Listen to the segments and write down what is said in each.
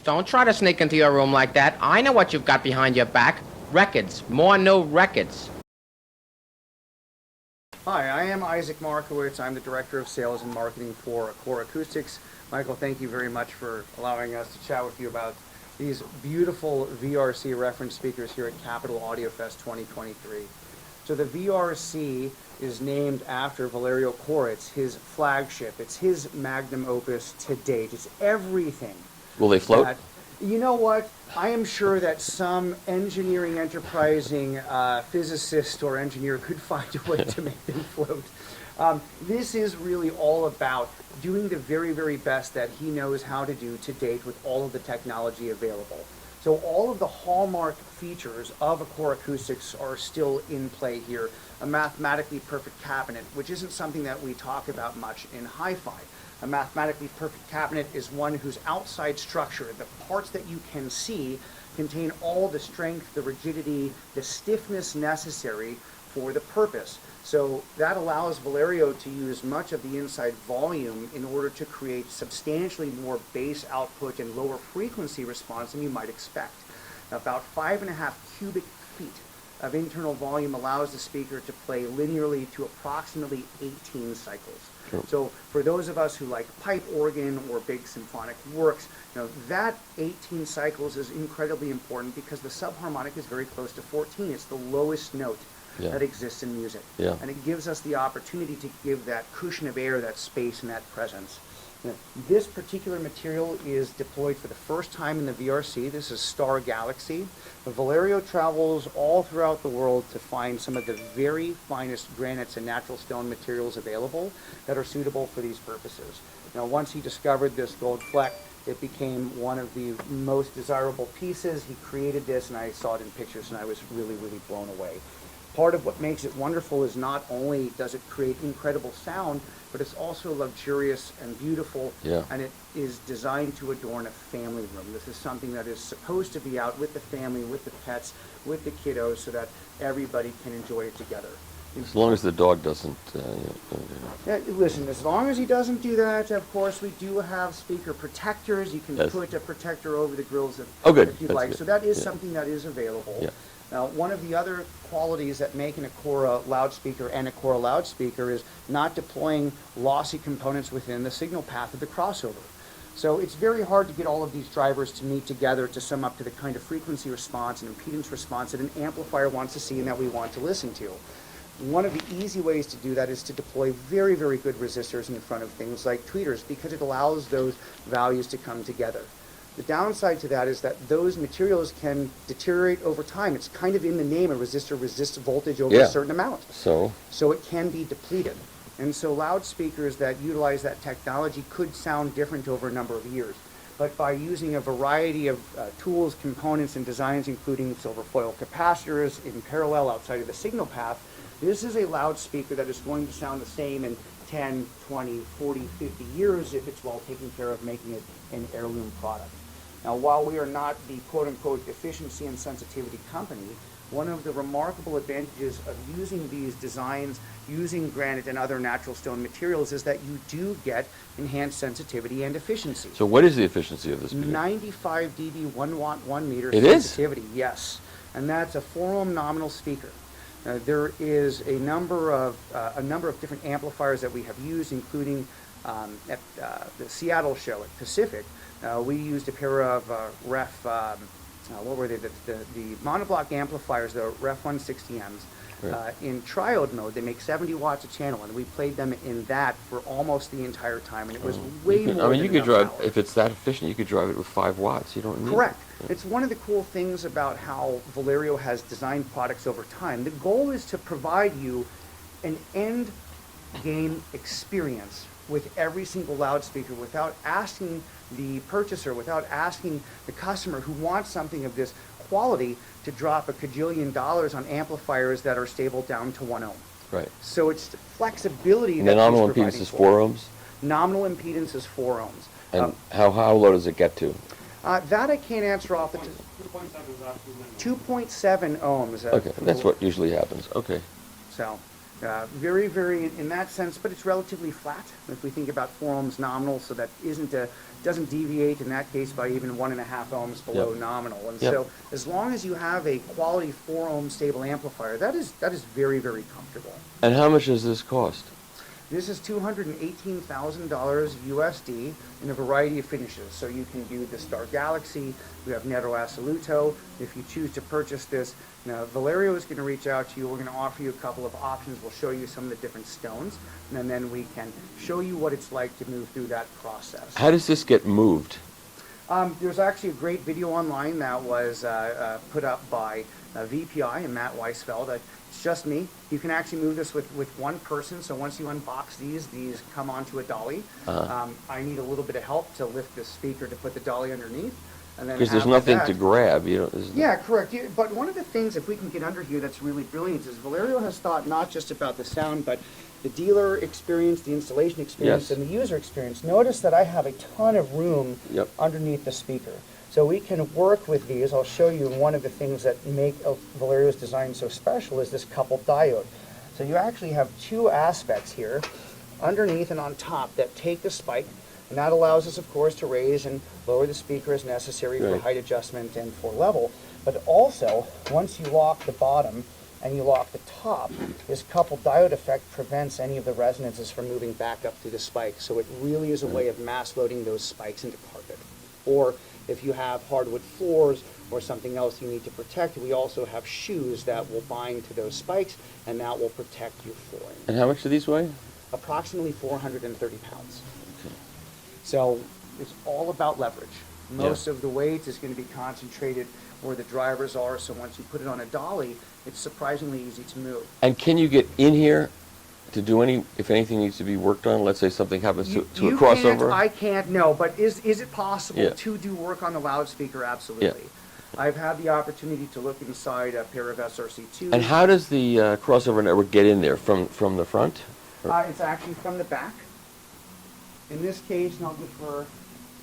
Don't try to sneak into your room like that. I know what you've got behind your back. Records. More new records. Hi, I am Isaac Markowitz. I'm the Director of Sales and Marketing for Acora Acoustics. Michael, thank you very much for allowing us to chat with you about these beautiful VRC reference speakers here at Capital Audio Fest 2023. So the VRC is named after Valerio Koritz, his flagship. It's his magnum opus to date. It's everything. Will they float? You know what? I am sure that some engineering enterprising physicist or engineer could find a way to make them float. This is really all about doing the very, very best that he knows how to do to date with all of the technology available. So all of the hallmark features of Acora Acoustics are still in play here. A mathematically perfect cabinet, which isn't something that we talk about much in hi-fi. A mathematically perfect cabinet is one whose outside structure, the parts that you can see, contain all the strength, the rigidity, the stiffness necessary for the purpose. So that allows Valerio to use much of the inside volume in order to create substantially more bass output and lower frequency response than you might expect. Now, about 5.5 cubic feet of internal volume allows the speaker to play linearly to approximately 18 cycles. Sure. So for those of us who like pipe organ or big symphonic works, that 18 cycles is incredibly important because the subharmonic is very close to 14. It's the lowest note that exists in music. And it gives us the opportunity to give that cushion of air, that space, and that presence. This particular material is deployed for the first time in the VRC. This is Star Galaxy. Valerio travels all throughout the world to find some of the very finest granites and natural stone materials available that are suitable for these purposes. Now, once he discovered this gold fleck, it became one of the most desirable pieces. He created this, and I saw it in pictures, and I was really, really blown away. Part of what makes it wonderful is not only does it create incredible sound, but it's also luxurious and beautiful, and it is designed to adorn a family room. This is something that is supposed to be out with the family, with the pets, with the kiddos, so that everybody can enjoy it together. As long as the dog doesn't... Listen, as long as he doesn't do that, of course, we do have speaker protectors. You can put a protector over the grills if you'd like. Good. So that is something that is available. Now, one of the other qualities that make an Acora loudspeaker an Acora loudspeaker is not deploying lossy components within the signal path of the crossover. So it's very hard to get all of these drivers to meet together to sum up to the kind of frequency response and impedance response that an amplifier wants to see and that we want to listen to. One of the easy ways to do that is to deploy very, very good resistors in front of things like tweeters because it allows those values to come together. The downside to that is that those materials can deteriorate over time. It's kind of in the name, a resistor resists voltage over a certain amount. So it can be depleted. And so loudspeakers that utilize that technology could sound different over a number of years. But by using a variety of tools, components, and designs, including silver foil capacitors in parallel outside of the signal path, this is a loudspeaker that is going to sound the same in 10, 20, 40, 50 years if it's well taken care of, making it an heirloom product. Now, while we are not the quote-unquote efficiency and sensitivity company, one of the remarkable advantages of using these designs, using granite and other natural stone materials, is that you do get enhanced sensitivity and efficiency. So what is the efficiency of this? 95 dB, 1 watt, 1 meter it sensitivity, yes. And that's a 4-ohm nominal speaker. There is a number of different amplifiers that we have used, including at the Seattle show at Pacific. We used a pair of what were they? The monoblock amplifiers, the Ref 160Ms. In triode mode, they make 70 watts a channel, and we played them in that for almost the entire time, and it was way more. I mean, you could drive power. if it's that efficient. You could drive it with 5 watts. You don't need. Correct. It's one of the cool things about how Valerio has designed products over time. The goal is to provide you an end game experience with every single loudspeaker without asking the purchaser, without asking the customer who wants something of this quality to drop a cajillion dollars on amplifiers that are stable down to 1 ohm. Right. So it's the flexibility and that the nominal he's impedance is providing 4 ohms? Nominal impedance is 4 ohms. And how low does it get to? That I can't answer off the 2.7 ohms. Okay, that's what usually happens. Okay. So, Very, very in that sense, but it's relatively flat. If we think about 4 ohms nominal, so that doesn't deviate in that case by even 1.5 ohms below nominal. And so as long as you have a quality 4 ohm stable amplifier, that is very, very comfortable. And how much does this cost? This is $218,000 USD in a variety of finishes. So you can do the Star Galaxy, we have Nero Assoluto. If you choose to purchase this, now Valerio is going to reach out to you. We're going to offer you a couple of options. We'll show you some of the different stones, and then we can show you what it's like to move through that process. How does this get moved? There's actually a great video online that was put up by VPI and Matt Weisfeld. It's just me. You can actually move this with one person. So once you unbox these come onto a dolly. I need a little bit of help to lift the speaker to put the dolly underneath. Because there's nothing to grab. Yeah, correct. But one of the things, if we can get under here, that's really brilliant is Valerio has thought not just about the sound, but the dealer experience, the installation experience, and the user experience. Notice that I have a ton of room underneath the speaker. So we can work with these. I'll show you one of the things that make Valerio's design so special is this coupled diode. So you actually have 2 aspects here, underneath and on top, that take the spike, and that allows us, of course, to raise and lower the speaker as necessary for height adjustment and for level. But also, once you lock the bottom and you lock the top, this coupled diode effect prevents any of the resonances from moving back up through the spike. So it really is a way of mass loading those spikes into carpet. Or if you have hardwood floors or something else you need to protect, we also have shoes that will bind to those spikes, and that will protect your flooring. And how much do these weigh? Approximately 430 pounds. Okay. So it's all about leverage. Most of the weight is going to be concentrated where the drivers are, so once you put it on a dolly, it's surprisingly easy to move. And can you get in here to do if anything needs to be worked on? Let's say something happens to a crossover? I can't, no, but is it possible to do work on the loudspeaker? Absolutely. Yeah. I've had the opportunity to look inside a pair of SRC2s. And how does the crossover network get in there? From the front? It's actually from the back. In this case, not before,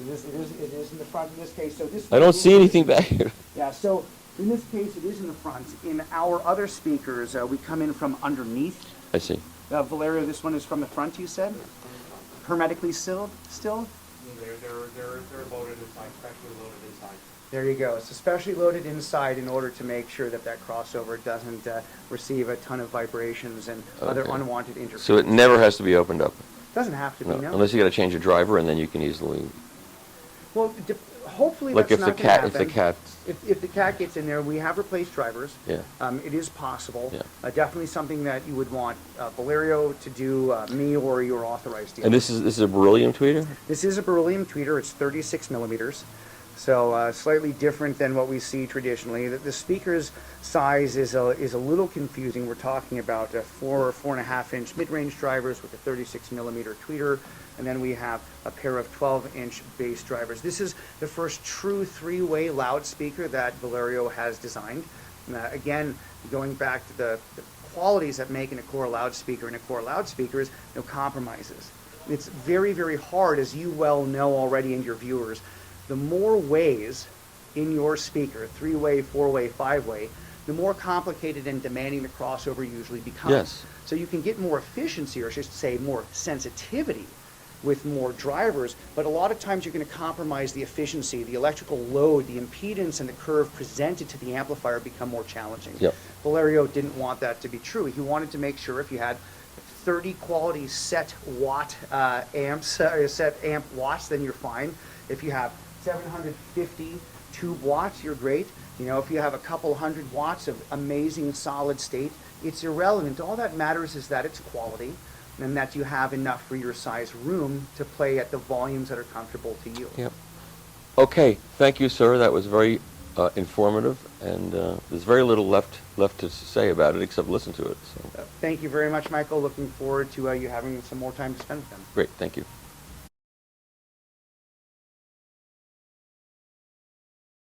it is in the front in this case. So this. I don't see anything back here. Yeah, so in this case, it is in the front. In our other speakers, we come in from underneath. I see. Valerio, this one is from the front, you said? Hermetically sealed still? They're loaded inside, specially loaded inside. There you go. It's especially loaded inside in order to make sure that crossover doesn't receive a ton of vibrations and other unwanted interference. So it never has to be opened up? Doesn't have to be, no. Unless you got to change a driver, and then you can easily... Well, hopefully like that's not going to happen. If the cat gets in there, we have replaced drivers. Yeah. It is possible. Yeah. Definitely something that you would want Valerio to do, me or your authorized dealer. And this is a beryllium tweeter? This is a beryllium tweeter. It's 36 millimeters. So slightly different than what we see traditionally. The speaker's size is a little confusing. We're talking about 4 or 4.5 inch mid-range drivers with a 36 millimeter tweeter, and then we have a pair of 12-inch bass drivers. This is the first true 3-way loudspeaker that Valerio has designed. Again, going back to the qualities that make an Acora loudspeaker and Acora loudspeakers, no compromises. It's very, very hard, as you well know already, and your viewers. The more ways in your speaker, 3-way, 4-way, 5-way, the more complicated and demanding the crossover usually becomes. Yes. So you can get more efficiency, or I should say more sensitivity, with more drivers, but a lot of times you're going to compromise the efficiency, the electrical load, the impedance, and the curve presented to the amplifier become more challenging. Yep. Valerio didn't want that to be true. He wanted to make sure if you had 30 quality set watt set amp watts, then you're fine. If you have 750 tube watts, you're great. You know, if you have a couple hundred watts of amazing solid state, it's irrelevant. All that matters is that it's quality and that you have enough for your size room to play at the volumes that are comfortable to you. Yep. Okay, thank you, sir. That was very informative, and there's very little left to say about it except listen to it. So. Thank you very much, Michael. Looking forward to you having some more time to spend with them. Great, thank you.